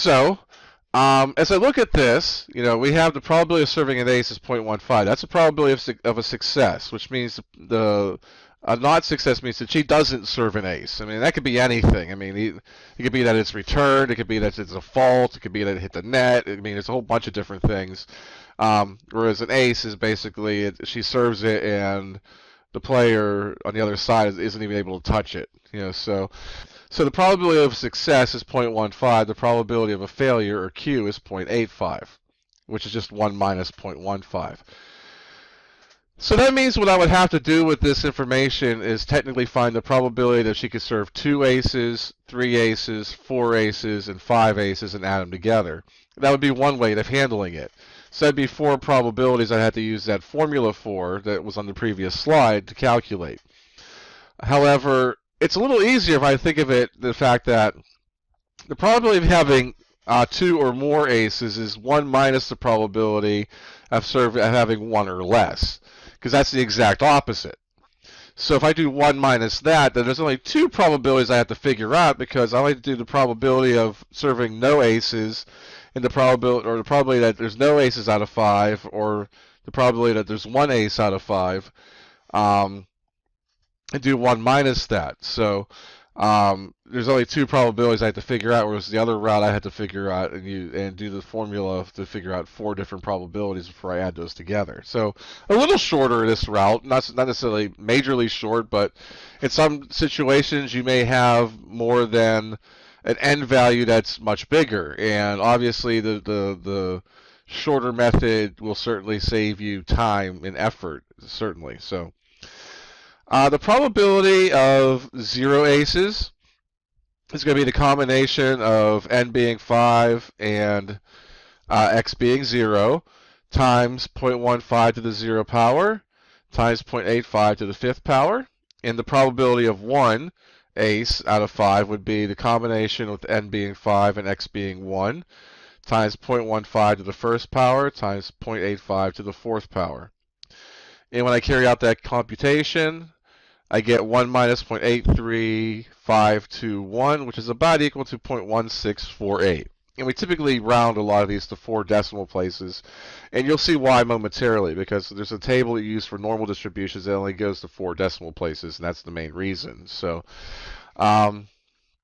So, as I look at this, we have the probability of serving an ace is 0.15. That's a probability of a success, which means the a not success means that she doesn't serve an ace. I mean, that could be anything. I mean, it could be that it's returned. It could be that it's a fault. It could be that it hit the net. I mean, there's a whole bunch of different things. Whereas an ace is basically she serves it and the player on the other side isn't even able to touch it. So the probability of success is 0.15. The probability of a failure, or Q, is 0.85, which is just 1 minus 0.15. So that means what I would have to do with this information is technically find the probability that she could serve 2 aces, 3 aces, 4 aces, and 5 aces and add them together. That would be one way of handling it. So that'd be 4 probabilities I had to use that formula for that was on the previous slide to calculate. However, it's a little easier if I think of it the fact that the probability of having 2 or more aces is 1 minus the probability of having 1 or less, because that's the exact opposite. So if I do 1 minus that, then there's only 2 probabilities I have to figure out, because I like to do the probability of serving no aces and the probability that there's no aces out of 5, or the probability that there's 1 ace out of 5. And do 1 minus that. So there's only 2 probabilities I have to figure out, whereas the other route I had to figure out and do the formula to figure out 4 different probabilities before I add those together. So a little shorter this route, not necessarily majorly short, but in some situations you may have more than an n value that's much bigger, and obviously the shorter method will certainly save you time and effort, certainly. So. The probability of 0 aces is going to be the combination of n being 5 and x being 0 times 0.15 to the 0 power times 0.85 to the 5th power. And the probability of 1 ace out of 5 would be the combination with n being 5 and x being 1 times 0.15 to the 1st power times 0.85 to the 4th power. And when I carry out that computation, I get 1 minus 0.83521, which is about equal to 0.1648. And we typically round a lot of these to 4 decimal places. And you'll see why momentarily, because there's a table you use for normal distributions that only goes to 4 decimal places, and that's the main reason. So